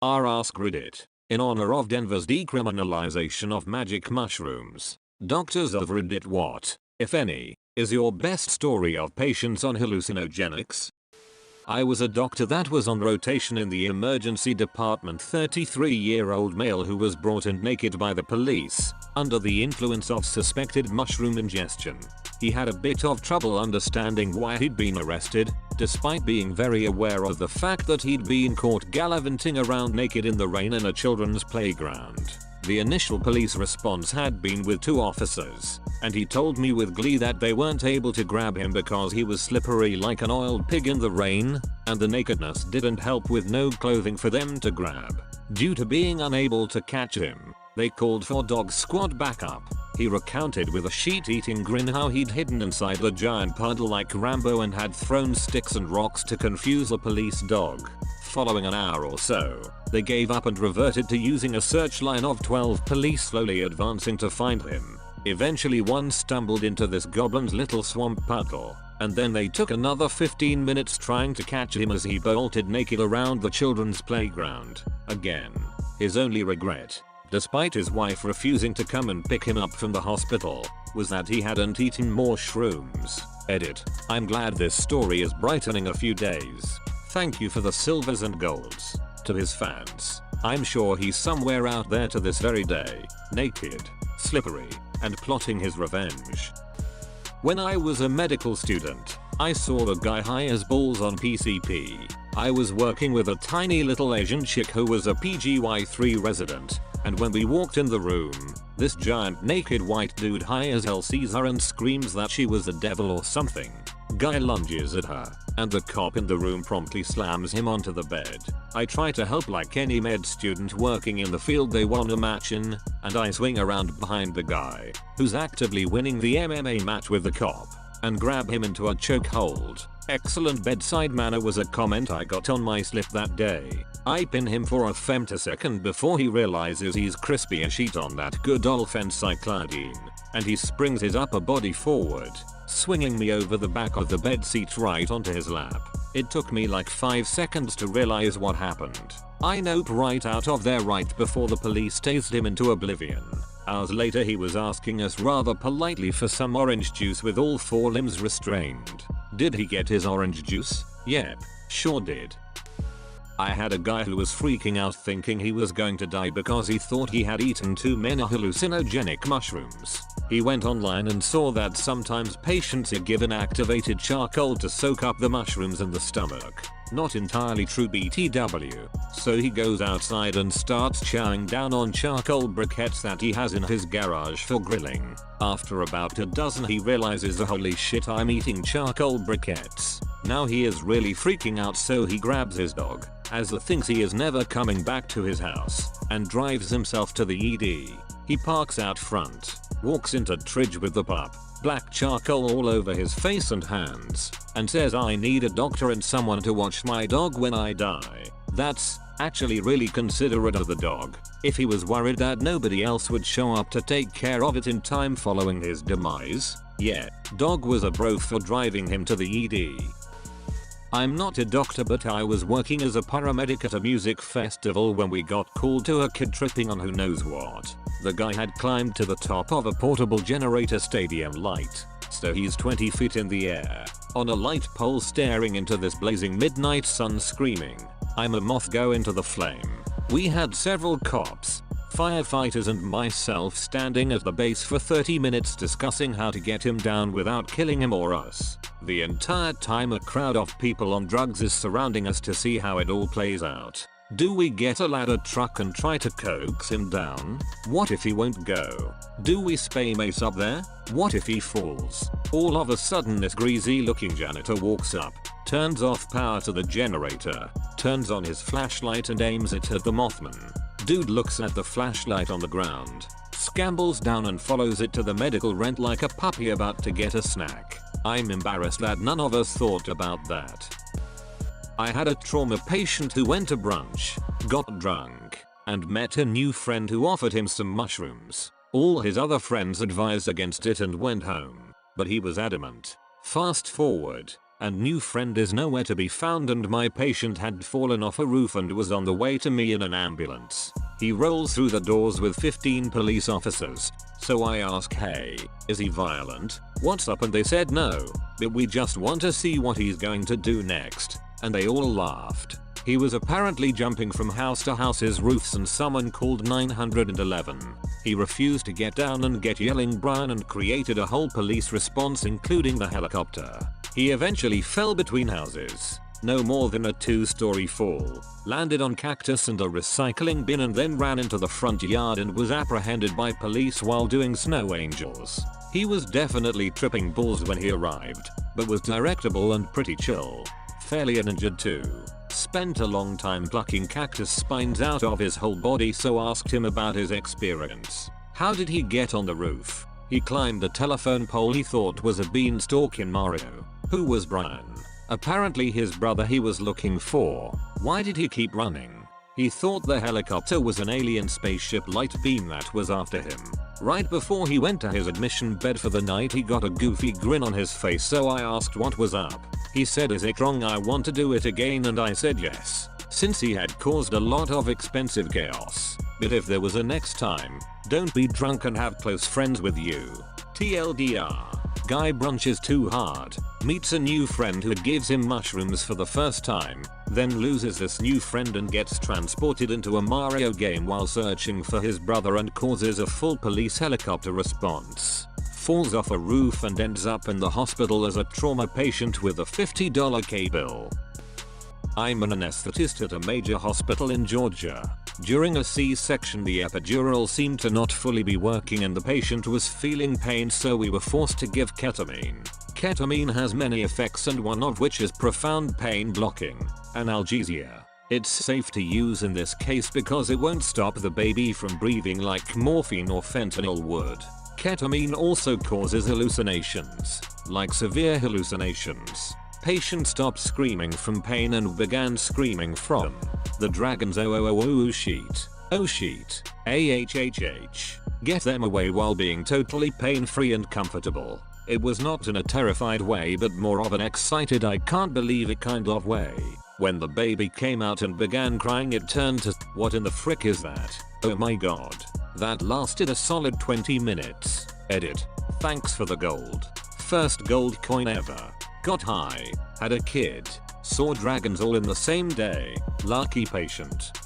AskReddit. In honor of Denver's decriminalization of magic mushrooms. Doctors of Reddit, what, if any, is your best story of patients on hallucinogenics? I was a doctor that was on rotation in the emergency department. 33-year-old male who was brought in naked by the police, under the influence of suspected mushroom ingestion. He had a bit of trouble understanding why he'd been arrested, despite being very aware of the fact that he'd been caught gallivanting around naked in the rain in a children's playground. The initial police response had been with 2 officers, and he told me with glee that they weren't able to grab him because he was slippery like an oiled pig in the rain, and the nakedness didn't help with no clothing for them to grab. Due to being unable to catch him, they called for dog squad backup. He recounted with a sheet-eating grin how he'd hidden inside the giant puddle like Rambo and had thrown sticks and rocks to confuse a police dog. Following an hour or so, they gave up and reverted to using a search line of 12 police slowly advancing to find him. Eventually one stumbled into this goblin's little swamp puddle, and then they took another 15 minutes trying to catch him as he bolted naked around the children's playground. Again, his only regret, despite his wife refusing to come and pick him up from the hospital, was that he hadn't eaten more shrooms. Edit. I'm glad this story is brightening a few days. Thank you for the silvers and golds. To his fans, I'm sure he's somewhere out there to this very day, naked, slippery, and plotting his revenge. When I was a medical student, I saw a guy high as balls on PCP. I was working with a tiny little Asian chick who was a PGY3 resident, and when we walked in the room, this giant naked white dude high as hell sees her and screams that she was the devil or something. Guy lunges at her, and the cop in the room promptly slams him onto the bed. I try to help like any med student working in the field they want a match in, and I swing around behind the guy, who's actively winning the MMA match with the cop, and grab him into a chokehold. Excellent bedside manner was a comment I got on my slip that day. I pin him for a femtosecond before he realizes he's crispy as sheet on that good old fencyclidine, and he springs his upper body forward, swinging me over the back of the bed seat right onto his lap. It took me like 5 seconds to realize what happened. I nope right out of there right before the police tased him into oblivion. Hours later he was asking us rather politely for some orange juice with all 4 limbs restrained. Did he get his orange juice? Yep, sure did. I had a guy who was freaking out thinking he was going to die because he thought he had eaten too many hallucinogenic mushrooms. He went online and saw that sometimes patients are given activated charcoal to soak up the mushrooms in the stomach. Not entirely true BTW. So he goes outside and starts chowing down on charcoal briquettes that he has in his garage for grilling. After about a dozen he realizes, holy shit, I'm eating charcoal briquettes. Now he is really freaking out, so he grabs his dog, as he thinks he is never coming back to his house, and drives himself to the ED. He parks out front, walks into Tridge with the pup, black charcoal all over his face and hands, and says, I need a doctor and someone to watch my dog when I die. That's actually really considerate of the dog. If he was worried that nobody else would show up to take care of it in time following his demise, yeah, dog was a bro for driving him to the ED. I'm not a doctor, but I was working as a paramedic at a music festival when we got called to a kid tripping on who knows what. The guy had climbed to the top of a portable generator stadium light, so he's 20 feet in the air, on a light pole staring into this blazing midnight sun screaming, I'm a moth, go into the flame. We had several cops, firefighters and myself standing at the base for 30 minutes discussing how to get him down without killing him or us. The entire time a crowd of people on drugs is surrounding us to see how it all plays out. Do we get a ladder truck and try to coax him down? What if he won't go? Do we spay mace up there? What if he falls? All of a sudden this greasy looking janitor walks up, turns off power to the generator, turns on his flashlight and aims it at the Mothman. Dude looks at the flashlight on the ground, scambles down and follows it to the medical rent like a puppy about to get a snack. I'm embarrassed that none of us thought about that. I had a trauma patient who went to brunch, got drunk, and met a new friend who offered him some mushrooms. All his other friends advised against it and went home, but he was adamant. Fast forward, and new friend is nowhere to be found, and my patient had fallen off a roof and was on the way to me in an ambulance. He rolls through the doors with 15 police officers. So I ask, hey, is he violent? What's up? And they said no, but we just want to see what he's going to do next. And they all laughed. He was apparently jumping from house to house's roofs and someone called 911. He refused to get down and get yelling Brian and created a whole police response including the helicopter. He eventually fell between houses. No more than a 2-story fall, landed on cactus and a recycling bin, and then ran into the front yard and was apprehended by police while doing snow angels. He was definitely tripping balls when he arrived, but was directable and pretty chill. Fairly uninjured too. Spent a long time plucking cactus spines out of his whole body, so asked him about his experience. How did he get on the roof? He climbed a telephone pole he thought was a beanstalk in Mario. Who was Brian? Apparently his brother he was looking for. Why did he keep running? He thought the helicopter was an alien spaceship light beam that was after him. Right before he went to his admission bed for the night he got a goofy grin on his face, so I asked what was up. He said, is it wrong I want to do it again, and I said yes, since he had caused a lot of expensive chaos. But if there was a next time, don't be drunk and have close friends with you. TLDR. Guy brunches too hard, meets a new friend who gives him mushrooms for the first time, then loses this new friend and gets transported into a Mario game while searching for his brother and causes a full police helicopter response. Falls off a roof and ends up in the hospital as a trauma patient with a $50 K-bill. I'm an anesthetist at a major hospital in Georgia. During a C-section the epidural seemed to not fully be working and the patient was feeling pain, so we were forced to give ketamine. Ketamine has many effects and one of which is profound pain blocking, analgesia. It's safe to use in this case because it won't stop the baby from breathing like morphine or fentanyl would. Ketamine also causes hallucinations, like severe hallucinations. Patient stopped screaming from pain and began screaming from the dragon's sheet. Oh sheet. AHHH. Get them away while being totally pain-free and comfortable. It was not in a terrified way but more of an excited I can't believe it kind of way. When the baby came out and began crying it turned to what in the frick is that? Oh my god. That lasted a solid 20 minutes. Edit. Thanks for the gold. First gold coin ever. Got high, had a kid, saw dragons all in the same day, lucky patient.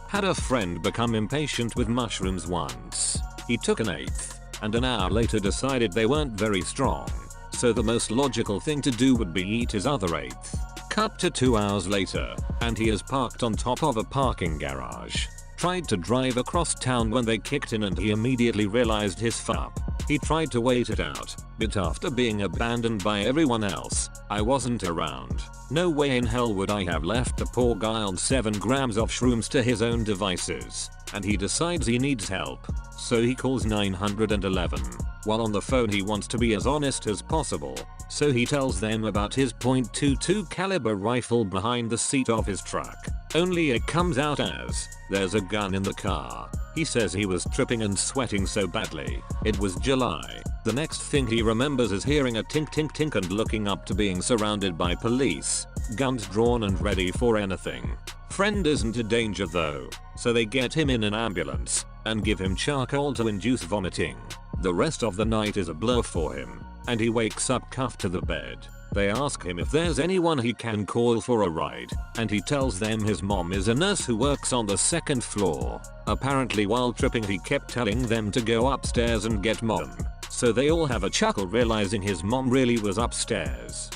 Had a friend become impatient with mushrooms once. He took an eighth, and an hour later decided they weren't very strong, so the most logical thing to do would be eat his other eighth. Cut to 2 hours later, and he is parked on top of a parking garage. Tried to drive across town when they kicked in and he immediately realized his fup. He tried to wait it out, but after being abandoned by everyone else, I wasn't around. No way in hell would I have left the poor guy on 7 grams of shrooms to his own devices, and he decides he needs help, so he calls 911. While on the phone he wants to be as honest as possible, so he tells them about his .22 caliber rifle behind the seat of his truck. Only it comes out as, there's a gun in the car. He says he was tripping and sweating so badly. It was July. The next thing he remembers is hearing a tink tink tink and looking up to being surrounded by police, guns drawn and ready for anything. Friend isn't in danger though, so they get him in an ambulance and give him charcoal to induce vomiting. The rest of the night is a blur for him, and he wakes up cuffed to the bed. They ask him if there's anyone he can call for a ride, and he tells them his mom is a nurse who works on the 2nd floor. Apparently while tripping he kept telling them to go upstairs and get mom, so they all have a chuckle realizing his mom really was upstairs.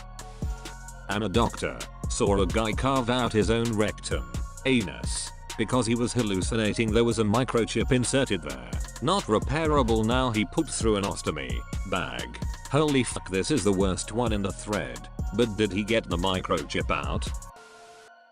And a doctor saw a guy carve out his own rectum, anus, because he was hallucinating there was a microchip inserted there. Not repairable now he put through an ostomy bag. Holy fuck, this is the worst one in the thread. But did he get the microchip out?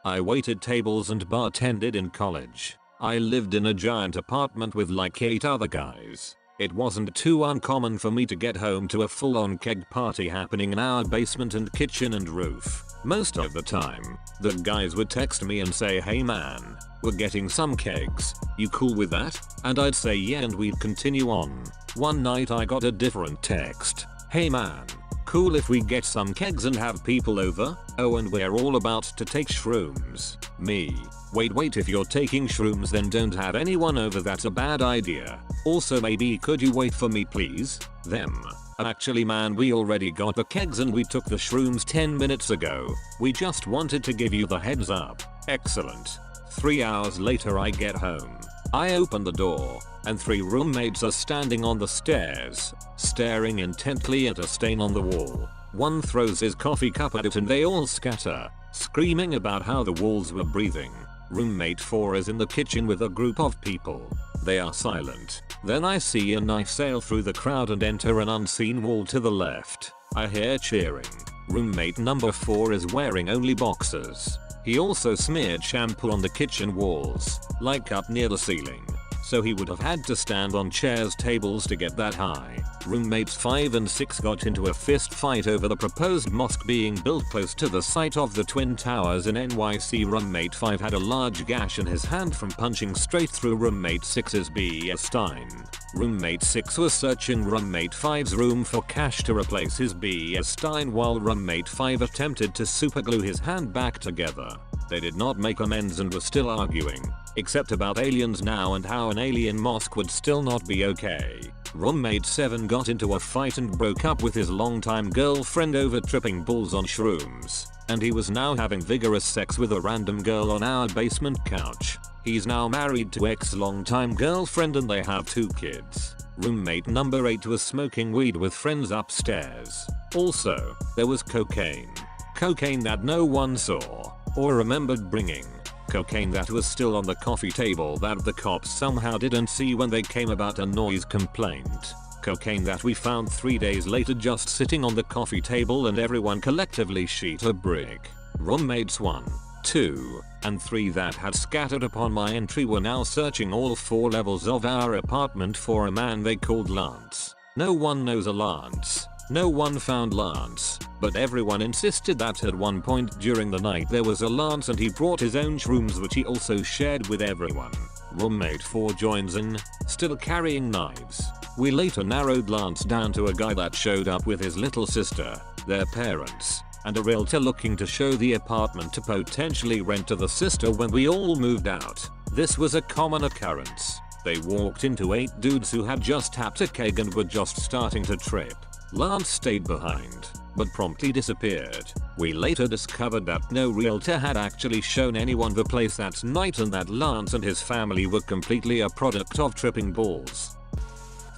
I waited tables and bartended in college. I lived in a giant apartment with like 8 other guys. It wasn't too uncommon for me to get home to a full-on keg party happening in our basement and kitchen and roof. Most of the time, the guys would text me and say, hey man, we're getting some kegs, you cool with that? And I'd say yeah and we'd continue on. One night I got a different text. Hey man, Cool if we get some kegs and have people over? Oh, and we're all about to take shrooms. Me. Wait, if you're taking shrooms then don't have anyone over, that's a bad idea. Also maybe could you wait for me please? Them. Actually man, we already got the kegs and we took the shrooms 10 minutes ago. We just wanted to give you the heads up. Excellent. 3 hours later I get home. I open the door, and 3 roommates are standing on the stairs, staring intently at a stain on the wall. One throws his coffee cup at it and they all scatter, screaming about how the walls were breathing. Roommate 4 is in the kitchen with a group of people. They are silent. Then I see a knife sail through the crowd and enter an unseen wall to the left. I hear cheering. Roommate number 4 is wearing only boxers. He also smeared shampoo on the kitchen walls, like up near the ceiling. So he would have had to stand on chairs, tables to get that high. Roommates 5 and 6 got into a fist fight over the proposed mosque being built close to the site of the Twin Towers in NYC. Roommate 5 had a large gash in his hand from punching straight through roommate 6's BS Stein. Roommate 6 was searching roommate 5's room for cash to replace his BS Stein while roommate 5 attempted to superglue his hand back together. They did not make amends and were still arguing, except about aliens now and how an alien mosque would still not be okay. Roommate 7 got into a fight and broke up with his longtime girlfriend over tripping balls on shrooms, and he was now having vigorous sex with a random girl on our basement couch. He's now married to ex-longtime girlfriend and they have 2 kids. Roommate number 8 was smoking weed with friends upstairs. Also, there was cocaine. Cocaine that no one saw or remembered bringing. Cocaine that was still on the coffee table that the cops somehow didn't see when they came about a noise complaint. Cocaine that we found 3 days later just sitting on the coffee table and everyone collectively sheet a brick. Roommates 1, 2, and 3 that had scattered upon my entry were now searching all 4 levels of our apartment for a man they called Lance. No one knows a Lance. No one found Lance, but everyone insisted that at one point during the night there was a Lance and he brought his own shrooms which he also shared with everyone. Roommate 4 joins in, still carrying knives. We later narrowed Lance down to a guy that showed up with his little sister, their parents, and a realtor looking to show the apartment to potentially rent to the sister when we all moved out. This was a common occurrence. They walked into 8 dudes who had just tapped a keg and were just starting to trip. Lance stayed behind, but promptly disappeared. We later discovered that no realtor had actually shown anyone the place that night and that Lance and his family were completely a product of tripping balls.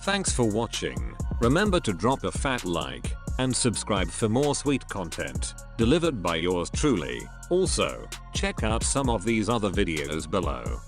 Thanks for watching. Remember to drop a fat like and subscribe for more sweet content delivered by yours truly. Also, check out some of these other videos below.